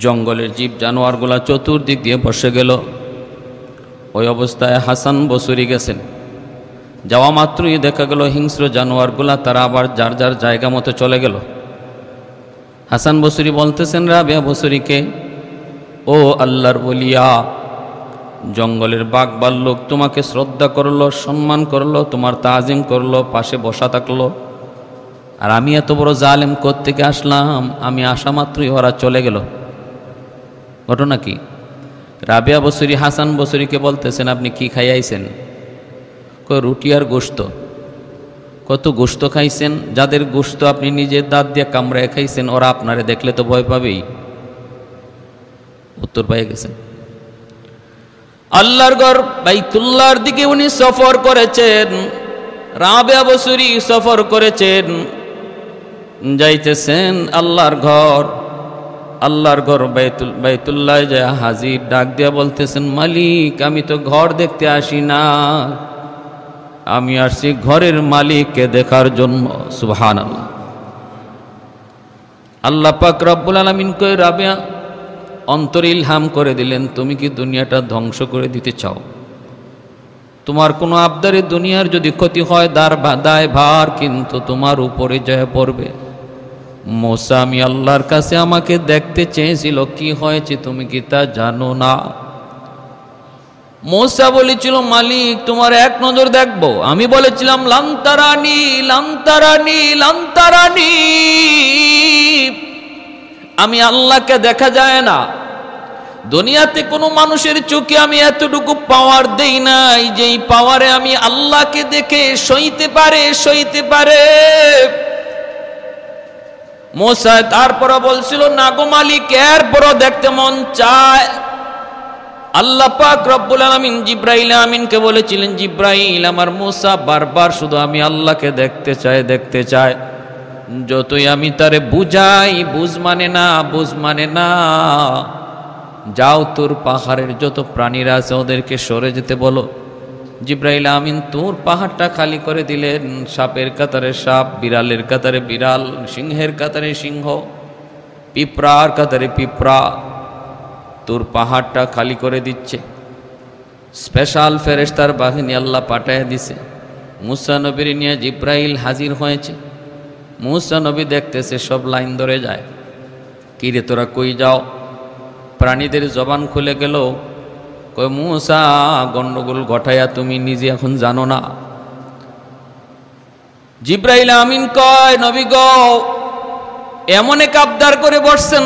জঙ্গলের জীব জানোয়ারগুলা চতুর্দিক দিয়ে বসে গেল। ওই অবস্থায় হাসান বসরি গেছেন। যাওয়া মাত্রই দেখা গেল হিংস্র জানোয়ারগুলা তারা আবার যার যার জায়গা মতো চলে গেল। হাসান বসরি বলতেছেন রাবেয়া বসরিকে, ও আল্লাহর ওলিয়া, জঙ্গলের বাঘ ভাল্লুক তোমাকে শ্রদ্ধা করলো, সম্মান করলো, তোমার তাজিম করলো, পাশে বসা থাকলো, আর আমি এত বড় জালেম কোত্থেকে আসলাম? আমি আসা মাত্রই ওরা চলে গেল। ঘটনা কি? রাবেয়া বসরি হাসান বসরিকে বলতেছেন, আপনি কি খাইয়াইছেন? কই রুটি আর গোশত। কত গোশত খাইছেন? যাদের গোশত আপনি নিজের দাঁত দিয়ে কামড়ায় খাইছেন, ওরা আপনারে দেখলে তো ভয় পাবেই। উত্তর পেয়ে গেছেন। আল্লাহর ঘর বাইতুল্লাহর দিকে উনি সফর করেছেন, রাবেয়া বসরি সফর করেছেন, যাইতেছেন আল্লাহর ঘর। আল্লাহর ঘর বাইতুল্লাহ যায় হাজির, ডাক দিয়া বলতেছেন, মালিক আমি তো ঘর দেখতে আসি না, আমি আসছি ঘরের মালিককে দেখার জন্য। সুবহানাল্লাহ। আল্লাহ পাক রব্বুল আলামিন কই, রাবেয়া অন্তর ইলহাম করে দিলেন, তুমি কি দুনিয়াটা ধ্বংস করে দিতে চাও? তোমার কোনো আবদারে দুনিয়ার যদি ক্ষতি হয়, দায় ভার কিন্তু তোমার উপরে যায় পড়বে। মুসা আমি আল্লাহর কাছে আমাকে দেখতে চেয়েছিল, কি হয়েছে তুমি কি তা জানো না? মুসা বলেছিল, মালিক তোমার এক নজর দেখবো। আমি বলেছিলাম লান্তারানি লান্তারানি লান্তারানি, আমি আল্লাহকে দেখা যায় না। দুনিয়াতে কোনো মানুষের চোখে আমি এতটুকু পাওয়ার দেই নাই যেই পাওয়ারে আমি আল্লাহকে দেখে সইতে পারে। মুসা তারপর বলছিল, না গো মালিক, এরপরও দেখতে মন চায়। আল্লাহ পাক রব্বুল আলামিন জিব্রাইল আমিনকে বলেছিলেন, জিব্রাইল আমার মুসা বারবার শুধু আমি আল্লাহকে দেখতে চায়। যতই আমি তারে বুঝাই, বুঝ মানে না। যাও তোর পাহাড়ের যত প্রাণীরা আছে ওদেরকে সরে যেতে বলো। জিব্রাইল আমিন তোর পাহাড়টা খালি করে দিলেন। সাপের কাতারে সাপ, বিড়ালের কাতারে বিড়াল, সিংহের কাতারে সিংহ, পিঁপড়ার কাতারে পিঁপড়া, তোর পাহাড়টা খালি করে দিচ্ছে। স্পেশাল ফেরেশতার বাহিনী আল্লাহ পাঠায় দিছে। মুসা নবীর নিয়ে জিব্রাইল হাজির হয়েছে। মুসা নবী দেখতেছে, সব লাইন ধরে যায়। কিরে তোরা কই যাও? প্রাণীদের জবান খুলে গেল। কই মুসা, গন্ডগোল ঘটাইয়া তুমি নিজে এখন জানো না। জিব্রাইল আমিন কয়, নবী গো, এমন এক আবদার করে বসছেন,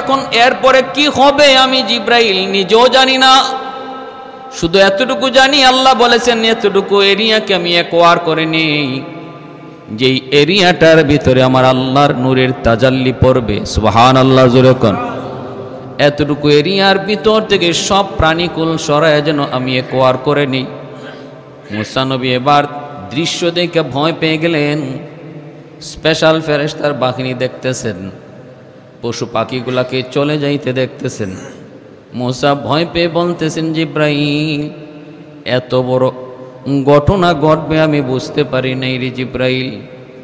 এখন এরপরে কি হবে আমি জিব্রাইল নিজেও জানি না। শুধু এতটুকু জানি আল্লাহ বলেছেন এতটুকু এরিয়াকে আমি একোয়ার করে নেই, যেই এরিয়াটার ভিতরে আমার আল্লাহর নূরের তাজাল্লি পড়বে। সুবহানাল্লাহ, জোরে কোন। এতটুকু এরিয়ার ভিতর থেকে সব প্রাণীকুল সরায় যেন আমি একোয়ার করে নিই। মুসা নবী এবার দৃশ্য দেখে ভয় পেয়ে গেলেন। স্পেশাল ফেরেশতার বাহিনী দেখতেছেন, পশু পাখিগুলাকে চলে যাইতে দেখতেছেন। মুসা ভয় পেয়ে বলতেছেন, জিব্রাইল এত বড় ঘটনা ঘটবে আমি বুঝতে পারি নাই রে জিব্রাইল,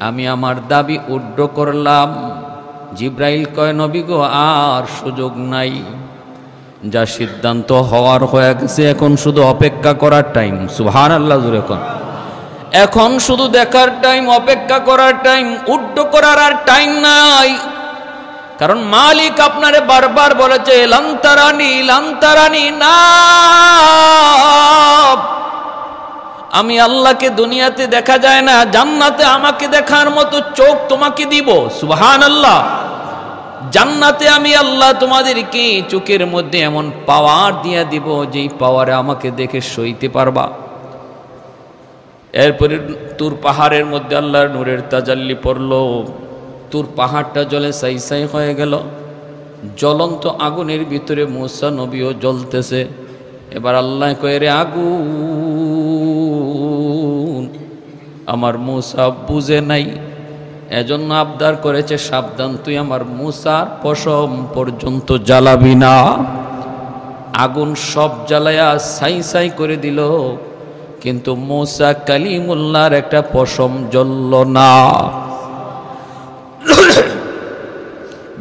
আমি আমার দাবি উড্ড করলাম। জিব্রাইল কয়, নবী গো, আর সুযোগ নাই, যা সিদ্ধান্ত হওয়ার হয়ে গেছে, এখন শুধু অপেক্ষা করার টাইম। সুবহানাল্লাহ, জোরে কোন। এখন শুধু দেখার টাইম, অপেক্ষা করার টাইম, উড্ড করার আর টাইম নাই। কারণ মালিক আপনারে বারবার বলেছে লান্তারানি লান্তারানি না, আমি আল্লাহকে দুনিয়াতে দেখা যায় না, জান্নাতে আমাকে দেখার মতো চোখ তোমাকে দিব। সুবহানাল্লাহ। জান্নাতে আমি আল্লাহ তোমাদেরকে চোখের মধ্যে এমন পাওয়ার দিয়া দিব যেই পাওয়ারে আমাকে দেখে সইতে পারবা। এরপরে তুর পাহাড়ের মধ্যে আল্লাহর নূরের তাজাল্লি পড়ল। তুর পাহাড়টা জলে সাই হয়ে গেল। জ্বলন্ত আগুনের ভিতরে মুসা নবীও জ্বলতেছে। এবার আল্লাহ কয়ে, রে আগুন, আমার মুসা বুঝে নাই, এজন্য আবদার করেছে, সাবধান, তুই আমার মুসার পশম পর্যন্ত জ্বালাবি না। আগুন সব জ্বালায়া সাই করে দিল, কিন্তু মুসা কালিমুল্লাহর একটা পশম জ্বলল না।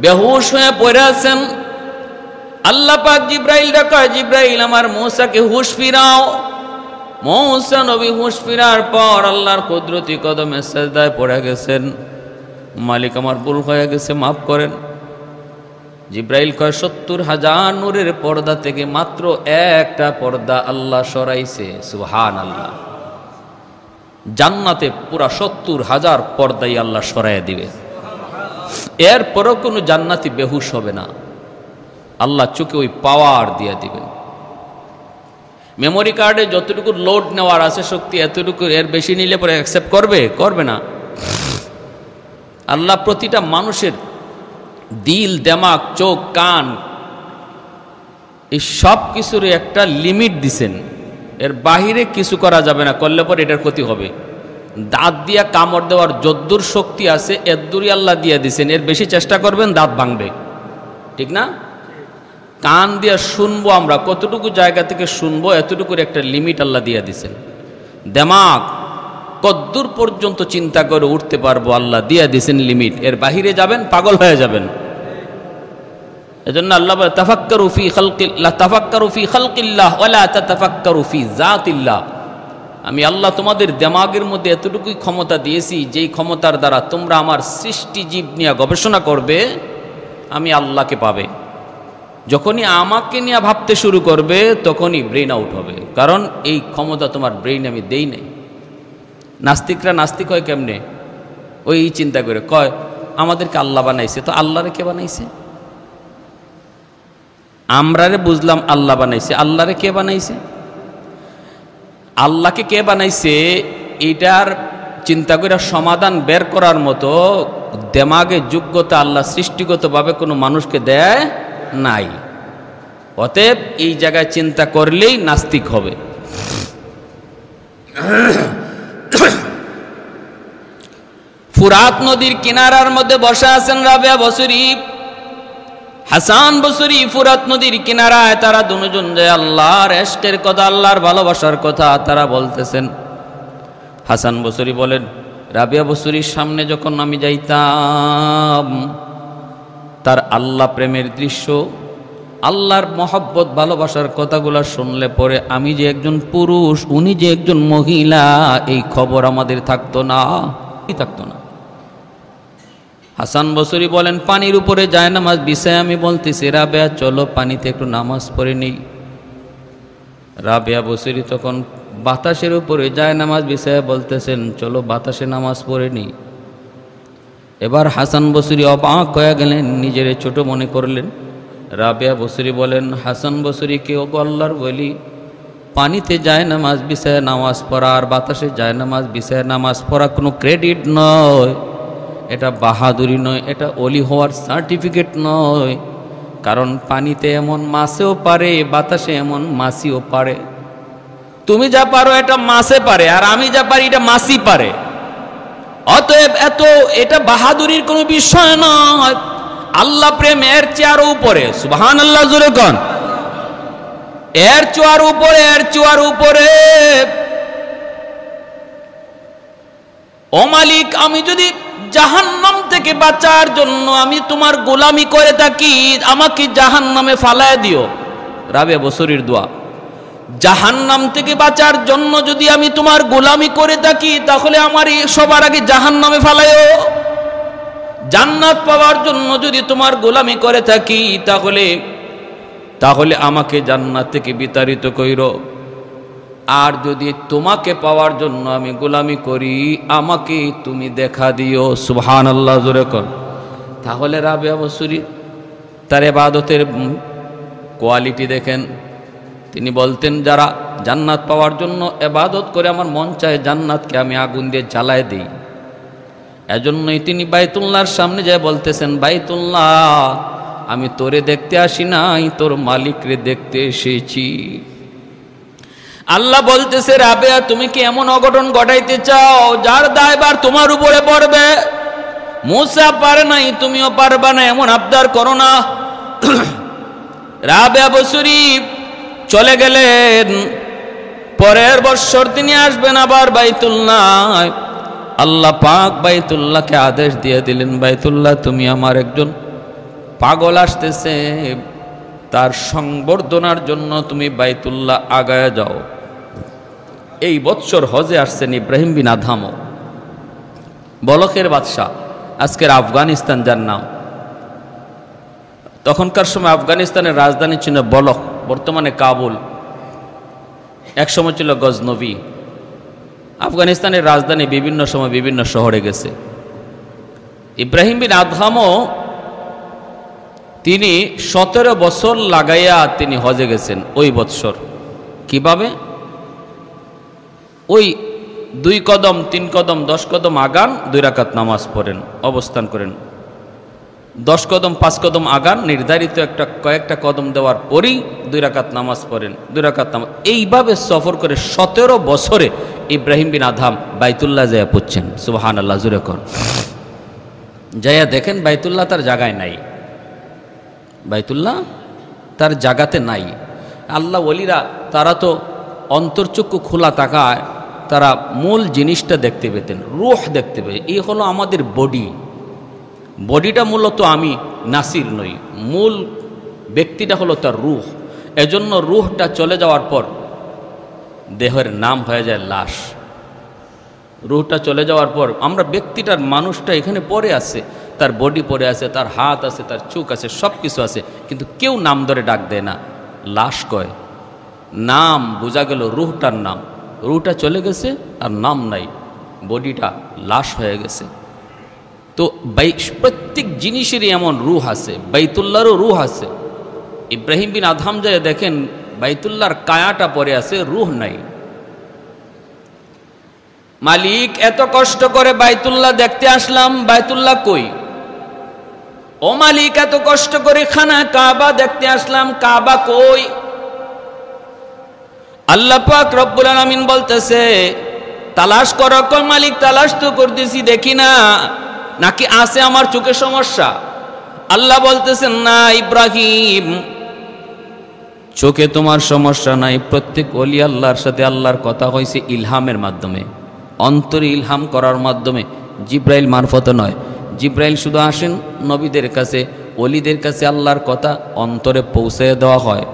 বেহুশ হয়ে পড়ে আছেন। আল্লাহ পাক জিব্রাইল ডাকা, জিব্রাইল আমার মূসাকে হুঁশ ফিরাও। মূসা নবী হুঁশ ফিরার পর আল্লাহর কুদরতি কদমে সিজদায় পড়ে গেছেন, মালিক আমার ভুল হয়ে গেছে, মাফ করেন। জিব্রাইল কয় ৭০,০০০ নূরের পর্দা থেকে মাত্র একটা পর্দা আল্লাহ সরাইছে। সুবহানাল্লাহ। জান্নাতে পুরা ৭০,০০০ পর্দাই আল্লাহ সরাইয়া দিবে। এরপরও কোনো জান্নাতি বেহুশ হবে না, আল্লাহ চোখে ওই পাওয়ার দিয়ে দিবেন। মেমোরি কার্ডে যতটুকু লোড নেওয়ার আছে শক্তি, এতটুকু, এর বেশি নিলে পরে অ্যাকসেপ্ট করবে না। আল্লাহ প্রতিটা মানুষের দিল, দেমাগ, চোখ, কান, এই সব কিছুর একটা লিমিট দিছেন। এর বাহিরে কিছু করা যাবে না, করলে পরে এটার ক্ষতি হবে। দাঁত দিয়া কামড় দেওয়ার যদ্দূর শক্তি আছে এদ্দুরই আল্লাহ দিয়ে দিছেন, এর বেশি চেষ্টা করবেন দাঁত ভাঙবে, ঠিক না? কান দিয়া শুনবো আমরা, কতটুকু জায়গা থেকে শুনবো এতটুকুর একটা লিমিট আল্লাহ দিয়ে দিছেন। দেমাগ কদ্দূর পর্যন্ত চিন্তা করে উঠতে পারবো আল্লাহ দিয়ে দিছেন লিমিট, এর বাহিরে যাবেন পাগল হয়ে যাবেন। এজন্য আল্লাহ বলে তাফাক্কারু ফি খালকিল্লাহ, তাফাক্কারু ফি খালকিল্লাহ ওয়ালা তাতাফাক্কারু ফি যাতিল্লাহ। আমি আল্লাহ তোমাদের দেমাগের মধ্যে এতটুকুই ক্ষমতা দিয়েছি, যেই ক্ষমতার দ্বারা তোমরা আমার সৃষ্টি জীব নিয়ে গবেষণা করবে, আমি আল্লাহকে পাবে। যখনই আমাকে নিয়ে ভাবতে শুরু করবে তখনই ব্রেন আউট হবে, কারণ এই ক্ষমতা তোমার ব্রেইন আমি দেই নাই। নাস্তিকরা নাস্তিক হয় কেমনে? ওই চিন্তা করে কয় আমাদেরকে আল্লাহ বানাইছে, তো আল্লাহরে কে বানাইছে? আমরারে বুঝলাম আল্লাহ বানাইছে, আল্লাহরে কে বানাইছে? আল্লাহকে কে বানাইছে এটার চিন্তা করে সমাধান বের করার মতো দেমাগে যোগ্যতা আল্লাহ সৃষ্টিগতভাবে কোনো মানুষকে দেয় নাই। অতএব এই জায়গায় চিন্তা করলেই নাস্তিক হবে। ফুরাত নদীর কিনারার মধ্যে বসে আছেন রাবেয়া বসরি, হাসান বসরি। ফুরাত নদীর কিনারায় তারা দুজন যে আল্লাহর ইশকের কথা, আল্লাহর ভালোবাসার কথা তারা বলতেছেন। হাসান বসরি বলেন, রাবেয়া বসরির সামনে যখন আমি যাইতাম, তার আল্লাহ প্রেমের দৃশ্য, আল্লাহর মহব্বত ভালোবাসার কথাগুলো শুনলে পরে আমি যে একজন পুরুষ, উনি যে একজন মহিলা, এই খবর আমাদের থাকতো না। হাসান বসরি বলেন, পানির উপরে যায় নামাজ বিষয়ে আমি বলতেছি, রাবেয়া চলো পানিতে একটু নামাজ পড়ে নেই। রাবেয়া বসরি তখন বাতাসের উপরে যায় নামাজ বিষয়ে বলতেছেন, চলো বাতাসে নামাজ পড়ে নেই। এবার হাসান বসরি অবাক হয়ে গেলেন, নিজের ছোট মনে করলেন। রাবেয়া বসরি বলেন, হাসান বসরি কে ও আল্লাহর ওলি, পানিতে যায় নামাজ বিষয়ে নামাজ পড়া আর বাতাসে যায় নামাজ বিষয়ে নামাজ পড়া কোনো ক্রেডিট নয়, এটা বাহাদুরি নয়, এটা ওলি হওয়ার সার্টিফিকেট নয়। কারণ পানিতে এমন মাছেও পারে, বাতাসে এমন মাছিও পারে। তুমি যা পারো এটা মাছে পারে, আর আমি যা পারি এটা মাছি পারে। অতএব এটা বাহাদুরির কোনো বিষয় নয়। আল্লাহ প্রেম এর চেয়ার উপরে, সুবহানাল্লাহ জোরে কোন, এর চেয়ার উপরে, এর চেয়ার উপরে। ও মালিক, আমি যদি জাহান্নাম থেকে বাঁচার জন্য আমি তোমার গোলামি করে থাকি, আমাকে জাহান্নামে ফালায় দিও। রাবেয়া বসরির দোয়া, জাহান্নাম থেকে বাঁচার জন্য যদি আমি তোমার গোলামি করে থাকি, তাহলে আমার সবার আগে জাহান্নামে ফালায়ও। জান্নাত পাওয়ার জন্য যদি তোমার গোলামি করে থাকি, তাহলে আমাকে জান্নাত থেকে বিতাড়িত কইরো। আর যদি তোমাকে পাওয়ার জন্য আমি গোলামি করি, আমাকে তুমি দেখা দিও। সুবহানাল্লাহ জোরে কর। তাহলে রাবেয়া বসরি তার ইবাদতের কোয়ালিটি দেখেন। তিনি বলতেন, যারা জান্নাত পাওয়ার জন্য ইবাদত করে আমার মন চায় জান্নাতকে আমি আগুন দিয়ে জ্বালায় দিই। এজন্যই তিনি বাইতুল্লাহর সামনে যায় বলতেছেন, বাইতুল্লাহ, আমি তোরে দেখতে আসি নাই, তোর মালিকরে দেখতে এসেছি। আল্লাহ বলতেছে, রাবেয়া তুমি কি এমন অঘটন ঘটাইতে চাও যার দায়ভার তোমার উপরে পড়বে? মূসা পারে নাই, তুমিও পারবা না, এমন আবদার করো না। রাবেয়া বসরি চলে গেলেন। পরের বছর তিনি আসবেন আবার বাইতুল্লাহ। আল্লাহ পাক বাইতুল্লাহকে আদেশ দিয়ে দিলেন, বাইতুল্লাহ তুমি আমার একজন পাগল আসতেছে, তার সংবর্ধনার জন্য তুমি বাইতুল্লাহ আগায় যাও। এই বৎসর হজে আসছেন ইব্রাহিম বিন আদহামও, বলকের বাদশাহ, আজকের আফগানিস্তান যার নাম। তখনকার সময় আফগানিস্তানের রাজধানী ছিল বলক, বর্তমানে কাবুল, একসময় ছিল গজনবী। আফগানিস্তানের রাজধানী বিভিন্ন সময় বিভিন্ন শহরে গেছে। ইব্রাহিম বিন আদহামও তিনি 17 বছর লাগাইয়া তিনি হজে গেছেন ওই বৎসর। কিভাবে? ওই 2 কদম 3 কদম 10 কদম আগান, 2 রাকাত নামাজ পড়েন, অবস্থান করেন। 10 কদম 5 কদম আগান, নির্ধারিত কয়েকটা কদম দেওয়ার পরেই 2 রাকাত নামাজ পড়েন, 2 রাকাত নামাজ। এইভাবে সফর করে 17 বছরে ইব্রাহিম বিন আদহাম বাইতুল্লাহ যাইয়া পড়ছেন। সুবহানাল্লাহ, জোরে কর। যাইয়া দেখেন বাইতুল্লাহ তার জায়গায় নাই, বাইতুল্লাহ তার জায়গাতে নাই। আল্লাহ ওলিরা তারা তো অন্তর্চক্ষু খোলা তাকায়, তারা মূল জিনিসটা দেখতে পেতেন, রূহ দেখতে পেতেন। এই হলো আমাদের বডিটা মূলত আমি নাসির নই, মূল ব্যক্তিটা হলো তার রূহ। এজন্য রূহটা চলে যাওয়ার পর দেহের নাম হয়ে যায় লাশ। রূহটা চলে যাওয়ার পর আমরা ব্যক্তিটার, মানুষটা এখানে পড়ে আছে, তার বডি পড়ে আছে, তার হাত আছে, তার চোখ আছে, সব কিছু আছে, কিন্তু কেউ নাম ধরে ডাক দেয় না, লাশ কয়। নাম বোঝা গেল রূহটার নাম, রূহটা চলে গেছে আর নাম নাই, বডিটা লাশ হয়ে গেছে। তো প্রত্যেক জিনিসেরই এমন রূহ আছে, বাইতুল্লাহরও রূহ আছে। ইব্রাহিম বিন আদহাম যায় দেখেন বাইতুল্লাহর কায়াটা পড়ে আছে, রূহ নাই। মালিক এত কষ্ট করে বাইতুল্লাহ দেখতে আসলাম, বাইতুল্লাহ কই? ও মালিক এত কষ্ট করে খানা কাবা দেখতে আসলাম, কাবা কই? আল্লাহ পাক রব্বুল আলামিন বলতেছে তালাশ করো। কই মালিক তালাশ তো করতেছি, দেখি না, নাকি আছে আমার চোখে সমস্যা? আল্লাহ বলতেছেন না ইব্রাহিম, চোখে তোমার সমস্যা নাই। প্রত্যেক ওলি আল্লাহর সাথে আল্লাহর কথা হয়েছে ইলহামের মাধ্যমে, অন্তরে ইলহাম করার মাধ্যমে, জিব্রাইল মারফতে নয়। জিব্রাইল শুধু আসেন নবীদের কাছে, ওলিদের কাছে আল্লাহর কথা অন্তরে পৌঁছে দেওয়া হয়,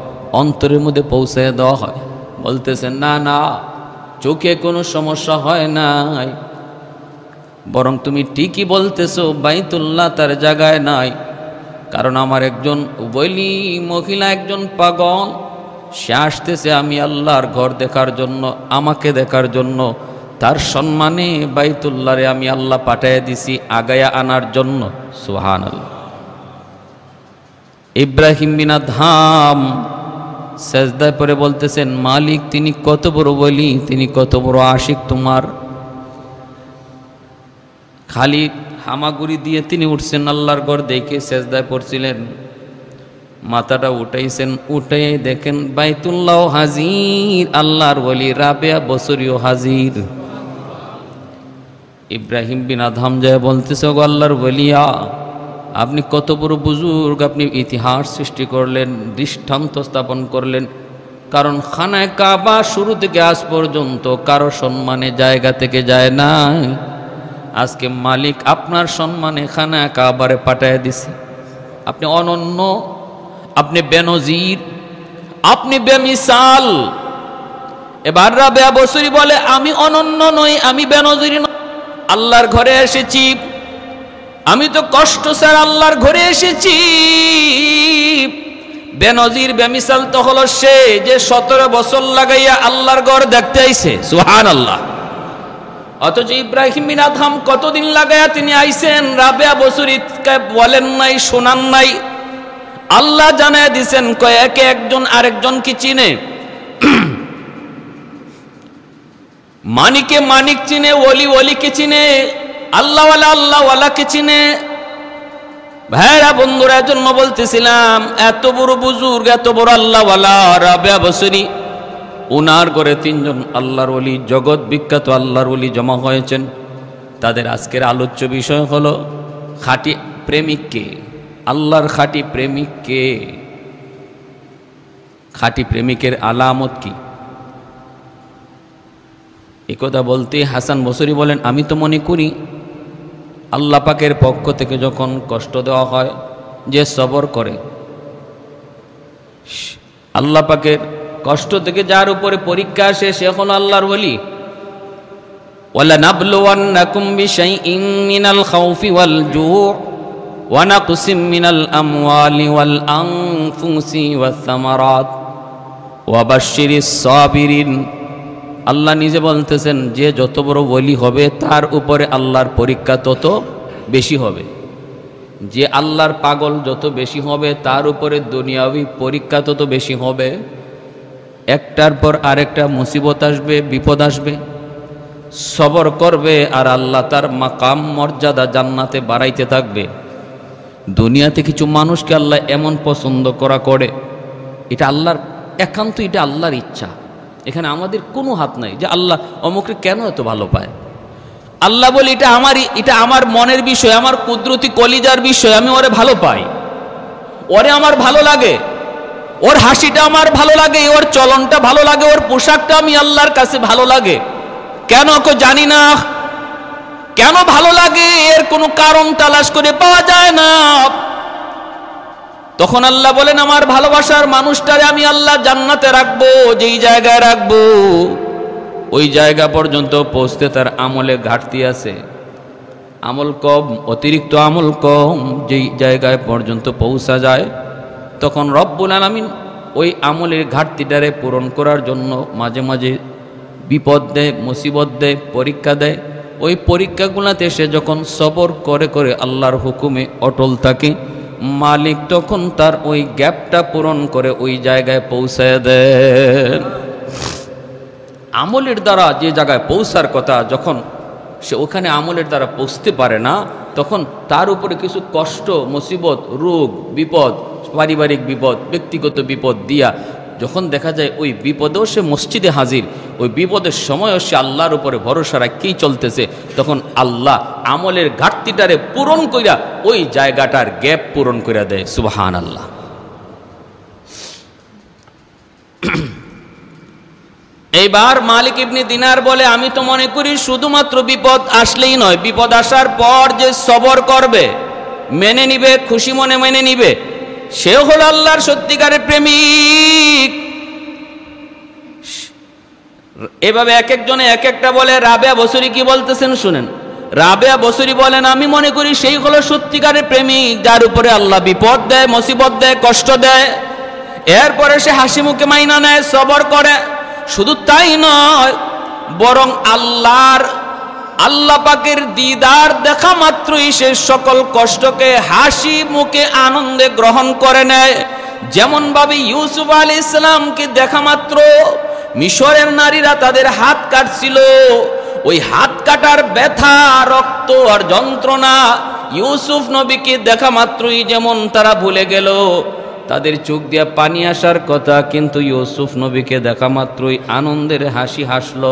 অন্তরের মধ্যে পৌঁছে দেওয়া হয়। বলতেছেন না না, চোখে কোনো সমস্যা হয় নাই, বরং তুমি ঠিকই বলতেছো বাইতুল্লাহ তার জায়গায় নাই। কারণ আমার একজন ওলি মহিলা, একজন পাগল, সে আসতেছে আমি আল্লাহর ঘর দেখার জন্য, আমাকে দেখার জন্য। তার সম্মানে বাইতুল্লাহরে আমি আল্লাহ পাঠাইয়া দিছি আগায়া আনার জন্য। সুবহানাল্লাহ। ইব্রাহিম বিন আদহাম সেজদায় পড়ে বলতেছেন মালিক তিনি কত বড় ওলি, তিনি কত বড় আশিক তোমার। খালি হামাগুড়ি দিয়ে তিনি উঠছেন আল্লাহর ঘর দেখে, সেজদায় পড়ছিলেন, মাথাটা উঠাইছেন, উঠে দেখেন বাইতুল্লাহ হাজির, আল্লাহর ওলি রাবেয়া বসরিও হাজির। ইব্রাহিম বিন আদহাম যায় বলতেছে গো আল্লাহর ওলিয়া, আপনি কত বড় বুজুর্গ, আপনি ইতিহাস সৃষ্টি করলেন, দৃষ্টান্ত স্থাপন করলেন। কারণ খানায় কাবা শুরু থেকে আজ পর্যন্ত কারো সম্মানে জায়গা থেকে যায় নাই। আজকে মালিক আপনার সম্মানে খানায় কাবারে পাঠায় দিছে। আপনি অনন্য, আপনি বেনজির, আপনি বেমিসাল। এবার রাবেয়া বসরি বলে আমি অনন্য নই, আমি বেনজির নই, আল্লাহর ঘরে এসেছি, আমি তো কষ্ট স্যার আল্লাহর ঘরে এসেছি। বেনজির বেমিসাল তো হলো সে যে 17 বছর লাগাইয়া আল্লাহর ঘর দেখতে আইছে। সুবহানাল্লাহ। অথচ ইব্রাহিম বিন আদহাম কতদিন লাগাইয়া তিনি আইছেন, রাবেয়া বসরিকে বলেন নাই, শোনান নাই। আল্লাহ জানায় দিছেন কয়েকে একজন আরেকজন কি চিনে, মানিকে মানিক চিনে, ওলি ওলিকে চিনে, আল্লাহওয়ালা আল্লাহওয়ালাকে চিনে। ভাইরা বন্ধুরা, জন্য বলতেছিলাম এত বড় বুজুর্গ, এত বড় আল্লাহওয়ালা রাবেয়া বসরি, উনার ঘরে 3 জন আল্লাহর ওলি, জগৎ বিখ্যাত আল্লাহর ওলি জমা হয়েছেন। তাদের আজকের আলোচ্য বিষয় হলো খাঁটি প্রেমিক কে, আল্লাহর খাঁটি প্রেমিক কে, খাঁটি প্রেমিকের আলামত কি। একথা বলতে হাসান বসরি বলেন আমি তো মনে করি আল্লাহ পাকের পক্ষ থেকে যখন কষ্ট দেওয়া হয়, যে সবর করে, আল্লাহ পাকের কষ্ট থেকে যার উপরে পরীক্ষা আসে সে হলো আল্লাহর ওলি। ওয়ালানাবলুওয়ান্নাকুম বিশাইইন মিনাল খাউফি ওয়াল জু' ওয়া নাকসিম মিনাল আমওয়ালি ওয়াল আনফুসি ওয়াস সামারাত ওয়া বাশশিরিস সাবিরিন। আল্লাহ নিজে বলতেছেন যে যত বড় ওলি হবে তার উপরে আল্লাহর পরীক্ষা তত বেশি হবে। যে আল্লাহর পাগল যত বেশি হবে তার উপরে দুনিয়াবি পরীক্ষা তত বেশি হবে। একটার পর আরেকটা মুসিবত আসবে, বিপদ আসবে, সবর করবে আর আল্লাহ তার মাকাম মর্যাদা জান্নাতে বাড়াইতে থাকবে। দুনিয়াতে কিছু মানুষকে আল্লাহ এমন পছন্দ করে, এটা আল্লাহর একান্ত, এটা আল্লাহর ইচ্ছা। এখানে আমাদের কোনো হাত নাই যে আল্লাহ অমুককে কেন এত ভালো পায়। আল্লাহ বলে এটা আমার মনের বিষয়, আমার কুদরতি কলিজার বিষয়, আমি ওরে ভালো পাই, ওরে আমার ভালো লাগে, ওর হাসিটা আমার ভালো লাগে, ওর চলনটা ভালো লাগে, ওর পোশাকটা আমি আল্লাহর কাছে ভালো লাগে। কেন জানি না, কেন ভালো লাগে এর কোনো কারণ তালাশ করে পাওয়া যায় না। তখন আল্লাহ বলেন আমার ভালোবাসার মানুষটারে আমি আল্লাহ জান্নাতে রাখবো। যেই জায়গায় রাখবো ওই জায়গা পর্যন্ত পৌঁছতে তার আমলে ঘাটতি আছে, আমল কম, অতিরিক্ত আমল কম। যেই জায়গায় পর্যন্ত পৌঁছা যায় তখন রব্বুল আলামিন ওই আমলের ঘাটতিটারে পূরণ করার জন্য মাঝে মাঝে বিপদ দেয়, মুসিবত দেয়, পরীক্ষা দেয়। ওই পরীক্ষাগুলোতে সে যখন সবর করে আল্লাহর হুকুমে অটল থাকে, মালিক তখন তার ওই গ্যাপটা পূরণ করে ওই জায়গায় পৌঁছায় দেন। আমলের দ্বারা যে জায়গায় পৌঁছার কথা, যখন সে ওখানে আমলের দ্বারা পৌঁছতে পারে না, তখন তার উপরে কিছু কষ্ট, মুসিবত, রোগ, বিপদ, পারিবারিক বিপদ, ব্যক্তিগত বিপদ দিয়া যখন দেখা যায় ওই বিপদেও সে মসজিদে হাজির, ওই বিপদের সময়ও সে আল্লাহর উপরে ভরসা রাখেই চলতেছে, তখন আল্লাহ আমলের ঘাটতিটারে পূরণ কইরা ওই জায়গাটার গ্যাপ পূরণ কইরা দেয়। সুবহানাল্লাহ। এইবার মালিক ইবনে দিনার বলে আমি তো মনে করি শুধুমাত্র বিপদ আসলেই নয়, বিপদ আসার পর যে সবর করবে, মেনে নিবে, খুশি মনে মেনে নিবে, সেও হলো আল্লাহর সত্যিকারের প্রেমিক। এভাবে এক একজনে এক একটা বলে। রাবেয়া বসরি কি বলতেছেন শুনেন। রাবেয়া বসরি বলেন আমি মনে করি সেই হলো সত্যিকারের প্রেমিক যার উপরে আল্লাহ বিপদ দেয়, মুসিবত দেয়, কষ্ট দেয়, এরপরে সে হাসি মুখে মাইনা নেয়, সবর করে। শুধু তাই নয়, বরং আল্লাহ পাকের দিদার দেখা মাত্রই সে সকল কষ্টকে হাসি মুখে আনন্দে গ্রহণ করে নেয়। যেমন ভাবে ইউসুফ আলাইহিস সালামকে দেখা মাত্র মিশরের নারীরা তাদের হাত কাটছিল, ওই হাত কাটার ব্যথা, রক্ত আর যন্ত্রণা ইউসুফ নবীকে দেখা মাত্রই যেমন তারা ভুলে গেল, তাদের চোখ দিয়ে পানি আসার কথা, কিন্তু ইউসুফ নবীকে দেখা মাত্রই আনন্দের হাসি হাসলো।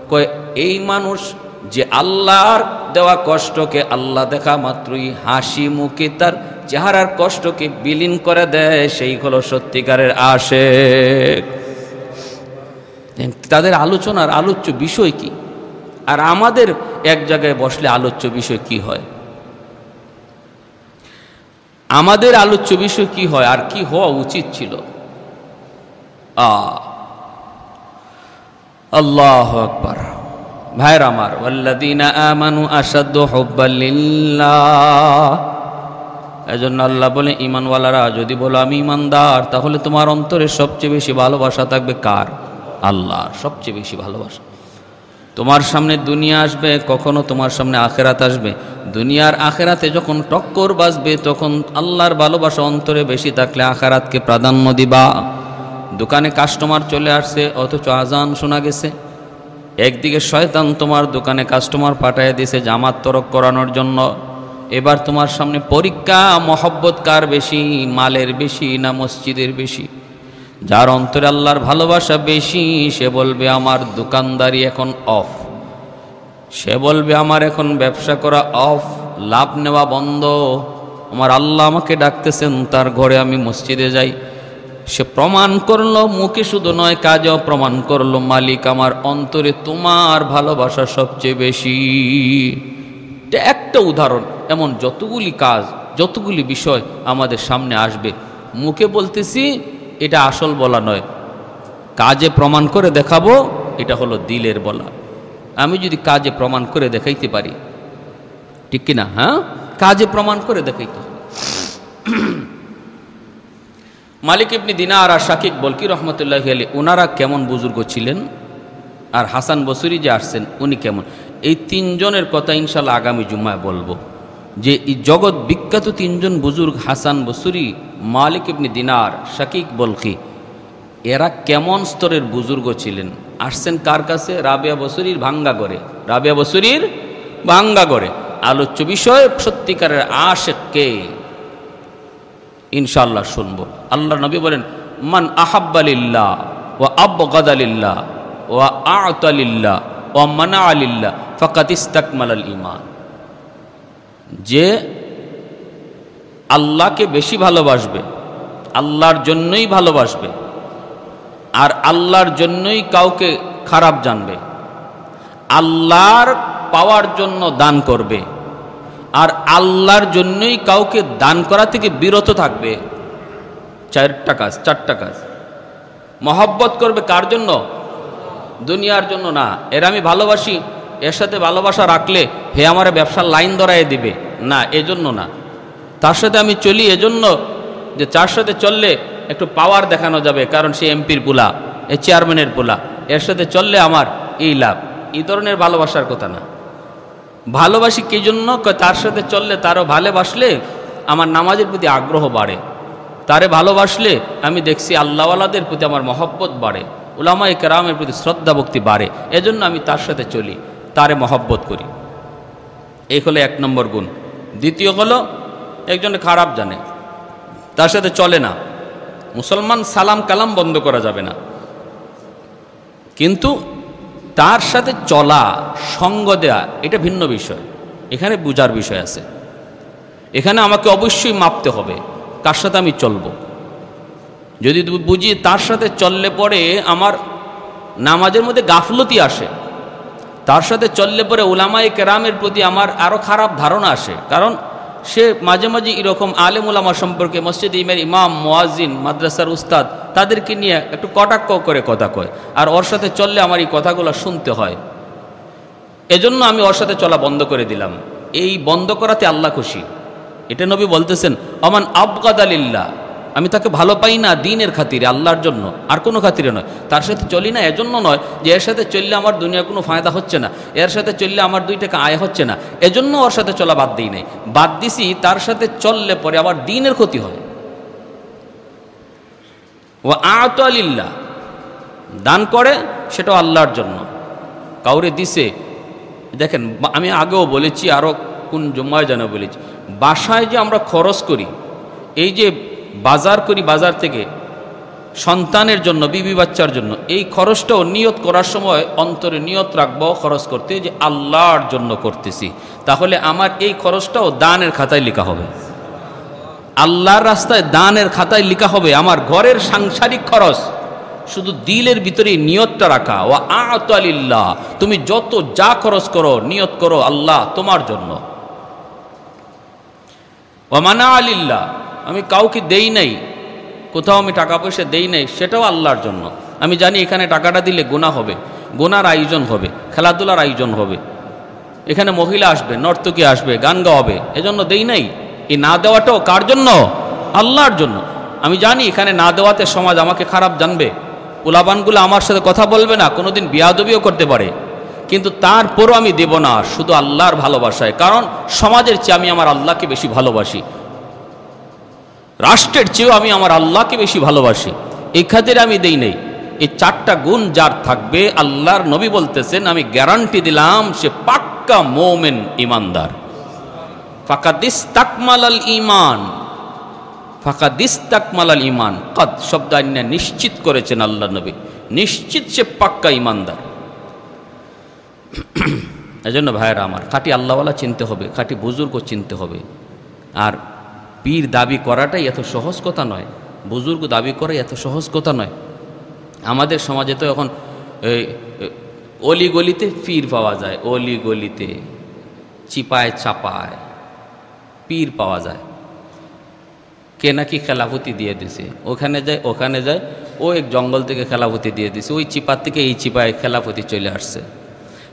কয় এই মানুষ যে আল্লাহর দেওয়া কষ্টকে আল্লাহ দেখা মাত্রই হাসি মুখে তার চেহারার কষ্টকে বিলীন করে দেয়, সেই হলো সত্যিকারের আশেক। তাদের আলোচনার আলোচ্য বিষয় কি, আর আমাদের এক জায়গায় বসলে আলোচ্য বিষয় কি হয়, আমাদের আলোচ্য বিষয় কি হয় আর কি হওয়া উচিত ছিল। আল্লাহু আকবার। ভাইরা আমার, ওয়াল্লাযীনা আমানু আশাদ্দু হুব্বাল লিল্লাহ। এজন্য আল্লাহ বলে ঈমানওয়ালারা যদি বলো আমি ঈমানদার, তাহলে তোমার অন্তরে সবচেয়ে বেশি ভালোবাসা থাকবে কার? আল্লাহর সবচেয়ে বেশি ভালোবাসা। তোমার সামনে দুনিয়া আসবে, কখনো তোমার সামনে আখেরাত আসবে। দুনিয়ার আখেরাতে যখন টক্কর বাজবে, তখন আল্লাহর ভালোবাসা অন্তরে বেশি থাকলে আখেরাতকে প্রাধান্য দিবা। দোকানে কাস্টমার চলে আসছে অথচ আজান শোনা গেছে, একদিকে শয়তান তোমার দোকানে কাস্টমার পাঠিয়ে দিয়েছে জামাত তরক করানোর জন্য। এবার তোমার সামনে পরীক্ষা, মহব্বত কার বেশি, মালের বেশি না মসজিদের বেশি? যার অন্তরে আল্লাহর ভালোবাসা বেশি সে বলবে আমার দোকানদারি এখন অফ, সে বলবে আমার এখন ব্যবসা করা অফ, লাভ নেওয়া বন্ধ, আমার আল্লাহ আমাকে ডাকতেছেন, তার ঘরে আমি মসজিদে যাই। সে প্রমাণ করলো, মুখে শুধু নয় কাজেও প্রমাণ করলো, মালিক আমার অন্তরে তোমার ভালোবাসা সবচেয়ে বেশি। এটা একটা উদাহরণ, এমন যতগুলি কাজ, যতগুলি বিষয় আমাদের সামনে আসবে। মুখে বলতেছি এটা আসল বলা নয়, কাজে প্রমাণ করে দেখাবো, এটা হলো দিলের বলা। আমি যদি কাজে প্রমাণ করে দেখাইতে পারি, ঠিক কিনা? হ্যাঁ, কাজে প্রমাণ করে দেখাইতে হবে। মালিক ইবনে দিনার আর শাকিক বলকি রহমতুল্লাহি আলাইহি ওনারা কেমন বুজুর্গ ছিলেন, আর হাসান বসরি যে আসছেন উনি কেমন, এই তিনজনের কথা ইনশাল্লাহ আগামী জুম্মায় বলবো। যে এই জগৎ বিখ্যাত তিনজন বুজুর্গ হাসান বসরি, মালিক ইবনে দিনার, শাকিক বলকি, এরা কেমন স্তরের বুজুর্গ ছিলেন। আসছেন কার কাছে? রাবিয়া বসরির ভাঙ্গা করে, রাবিয়া বসরির ভাঙ্গা করে। আলোচ্য বিষয় সত্যিকারের আশিক কে, ইনশাআল্লাহ শুনবো। আল্লাহ নবী বলেন, মান আহাব্বা লিল্লাহ ওয়া আবগাদা লিল্লাহ ওয়া আ'তা লিল্লাহ ওয়া মানা'a লিল্লাহ ফাকাদ ইসতাকমালাল ঈমান। যে আল্লাহকে বেশি ভালোবাসবে, আল্লাহর জন্যই ভালোবাসবে, আর আল্লাহর জন্যই কাউকে খারাপ জানবে, আল্লাহর পাওয়ার জন্য দান করবে, আর আল্লাহর জন্যই কাউকে দান করা থেকে বিরত থাকবে। চারটা কাজ। মহব্বত করবে কার জন্য? দুনিয়ার জন্য না। এর আমি ভালোবাসি, এর সাথে ভালোবাসা রাখলে হে আমার ব্যবসার লাইন ধরায় দিবে না, এজন্য না। তার সাথে আমি চলি এজন্য যে তার সাথে চললে একটু পাওয়ার দেখানো যাবে, কারণ সে এমপির পোলা, এ চেয়ারম্যানের পোলা, এর সাথে চললে আমার এই লাভ, এই ধরনের ভালোবাসার কথা না। ভালোবাসি কি জন্য? তার সাথে চললে, তারও ভালোবাসলে আমার নামাজের প্রতি আগ্রহ বাড়ে, তারে ভালোবাসলে আমি দেখছি আল্লাহওয়ালাদের প্রতি আমার মহব্বত বাড়ে, উলামায়ে কেরামের প্রতি শ্রদ্ধা ভক্তি বাড়ে, এজন্য আমি তার সাথে চলি, তারে মহব্বত করি। এই হলো 1 নম্বর গুণ। দ্বিতীয় হলো একজনে খারাপ জানে, তার সাথে চলে না। মুসলমান সালাম কালাম বন্ধ করা যাবে না, কিন্তু তার সাথে চলা, সঙ্গ দেয়া, এটা ভিন্ন বিষয়। এখানে বুঝার বিষয় আছে। এখানে আমাকে অবশ্যই মাপতে হবে কার সাথে আমি চলবো। যদি বুঝি তার সাথে চললে পরে আমার নামাজের মধ্যে গাফলতি আসে, তার সাথে চললে পরে উলামায়ে কেরামের প্রতি আমার আরও খারাপ ধারণা আসে, কারণ সে মাঝে মাঝে এরকম আলেম উলামা সম্পর্কে, মসজিদ ইমাম, মুয়াজ্জিন, মাদ্রাসার উস্তাদ, তাদেরকে নিয়ে একটু কটাক্ষ করে কথা কয়, আর ওর সাথে চললে আমার এই কথাগুলো শুনতে হয়। এজন্য আমি ওর সাথে চলা বন্ধ করে দিলাম। এই বন্ধ করাতে আল্লাহ খুশি। এটা নবী বলতেছেন, আমান আবগাদা লিল্লাহ, আমি তাকে ভালো পাই না দ্বীনের খাতিরে, আল্লাহর জন্য, আর কোনো খাতিরে নয়। তার সাথে চলি না এজন্য নয় যে এর সাথে চললে আমার দুনিয়ার কোনো ফায়দা হচ্ছে না, এর সাথে চললে আমার 2 টাকা আয় হচ্ছে না, এজন্য ওর সাথে চলা বাদ দিই নাই। বাদ দিছি তার সাথে চললে পরে আবার দ্বীনের ক্ষতি হয়। ওয়া আ'তা লিল্লাহ, দান করে সেটাও আল্লাহর জন্য, কাউরে দিছে। দেখেন, আমি আগেও বলেছি, আরও কোন জুম্মায় যেন বলেছি, বাসায় যে আমরা খরচ করি, এই যে বাজার করি, বাজার থেকে সন্তানের জন্য, বিবি বাচ্চার জন্য, এই খরচটাও নিয়ত করার সময় অন্তরে নিয়ত রাখবো খরচ করতে যে আল্লাহর জন্য করতেছি, তাহলে আমার এই খরচটাও দানের খাতায় লেখা হবে, আল্লাহর রাস্তায় দানের খাতায় লেখা হবে। আমার ঘরের সাংসারিক খরচ শুধু দিলের ভিতরে নিয়তটা রাখা। ওয়া আ'তা লিল্লাহ, তুমি যত যা খরচ করো নিয়ত করো আল্লাহ তোমার জন্য। ওয়া মানা'a লিল্লাহ, আমি কাউকে দেই নাই, কোথাও আমি টাকা পয়সা দেই নাই, সেটাও আল্লাহর জন্য। আমি জানি এখানে টাকাটা দিলে গুনাহ হবে, গুনার আয়োজন হবে, খেলাধুলার আয়োজন হবে, এখানে মহিলা আসবে, নর্তকী আসবে, গান গাওয়াবে, এজন্য দেই নাই। এই না দেওয়াটাও কার জন্য? আল্লাহর জন্য। আমি জানি এখানে না দেওয়াতে সমাজ আমাকে খারাপ জানবে, পোলাপানগুলো আমার সাথে কথা বলবে না, কোনোদিন বিয়াদবিও করতে পারে, কিন্তু তারপরও আমি দেব না, শুধু আল্লাহর ভালোবাসায়। কারণ সমাজের চেয়ে আমি আমার আল্লাহকে বেশি ভালোবাসি, রাষ্ট্রের চেয়েও আমি আমার আল্লাহকে বেশি ভালোবাসি, এই খাতিরে আমি দেই নেই। এই 4টা গুণ যার থাকবে, আল্লাহর নবী বলতেছেন, আমি গ্যারান্টি দিলাম সে পাক্কা মুমিন, ইমানদার। ফাকাদ ইসতাকমালাল ঈমান, ফাকাদ ইসতাকমালাল ঈমান, কদ শব্দ আইনা নিশ্চিত করেছেন আল্লাহর নবী, নিশ্চিত সে পাক্কা ইমানদার। এজন্য ভাইয়েরা আমার, খাঁটি আল্লাহওয়ালা চিনতে হবে, খাঁটি বুজুর্গ চিনতে হবে। আর পীর দাবি করাটাই এত সহজ কথা নয়, বুজুর্গ দাবি করাই এত সহজ কথা নয়। আমাদের সমাজে তো এখন অলি গলিতে পীর পাওয়া যায়, অলি গলিতে চিপায় চাপায় পীর পাওয়া যায়। কে নাকি খেলাফতি দিয়ে দিছে, ওখানে যায়, ও এক জঙ্গল থেকে খেলাফতি দিয়ে দিছে, ওই চিপার থেকে এই চিপায় খেলাফতি চলে আসছে।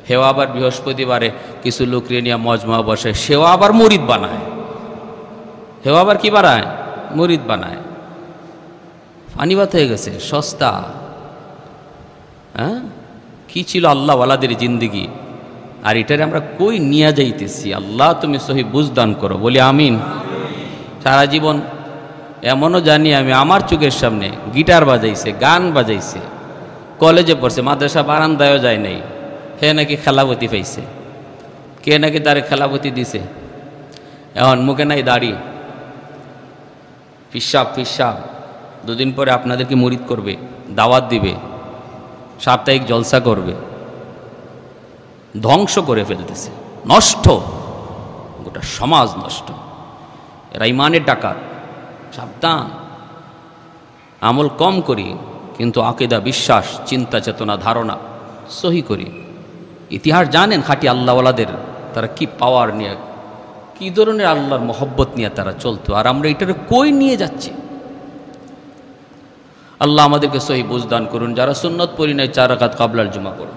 হেও আবার বৃহস্পতিবারে কিছু লোক নিয়ে মজমা বসে, সেও আবার মুরিদ বানায়, হেও আবার কি বানায়, মুরিদ বানায়। পানিবাত হয়ে গেছে, সস্তা। হ্যাঁ, কি ছিল আল্লাহওয়ালাদের জিন্দিগি, আর এটারে আমরা কই নিয়ে যাইতেছি। আল্লাহ তুমি সহি বুঝদান করো, বলি আমিন। সারা জীবন এমনও জানি আমি, আমার চোখের সামনে গিটার বাজাইছে, গান বাজাইছে, কলেজে পড়ছে, মাদ্রাসা বারান্দায়ও যায় নাই, হে নাকি খেলাপতি পাইছে, কে নাকি তারে খেলাপতি দিছে। এখন মুখে নাই দাড়ি, ফিসাব, দুদিন পরে আপনাদেরকে মুরিদ করবে, দাওয়াত দিবে, সাপ্তাহিক জলসা করবে, ধ্বংস করে ফেলতেছে, নষ্ট, গোটা সমাজ নষ্ট। এরা ইমানের ডাকাত। সাবধান, আমল কম করি কিন্তু আকিদা, বিশ্বাস, চিন্তা চেতনা, ধারণা সহি করি। ইতিহাস জানেন খাঁটি আল্লাহওয়ালাদের, তারা কি পাওয়ার নিয়ে, কি ধরনের আল্লাহর মহব্বত নিয়ে তারা চলতো, আর আমরা এটারে কই নিয়ে যাচ্ছি। আল্লাহ আমাদেরকে সহি বুঝদান করুন। যারা সুন্নত পড়ি নাই 4 রাকাত কাবলার জুমা করুন।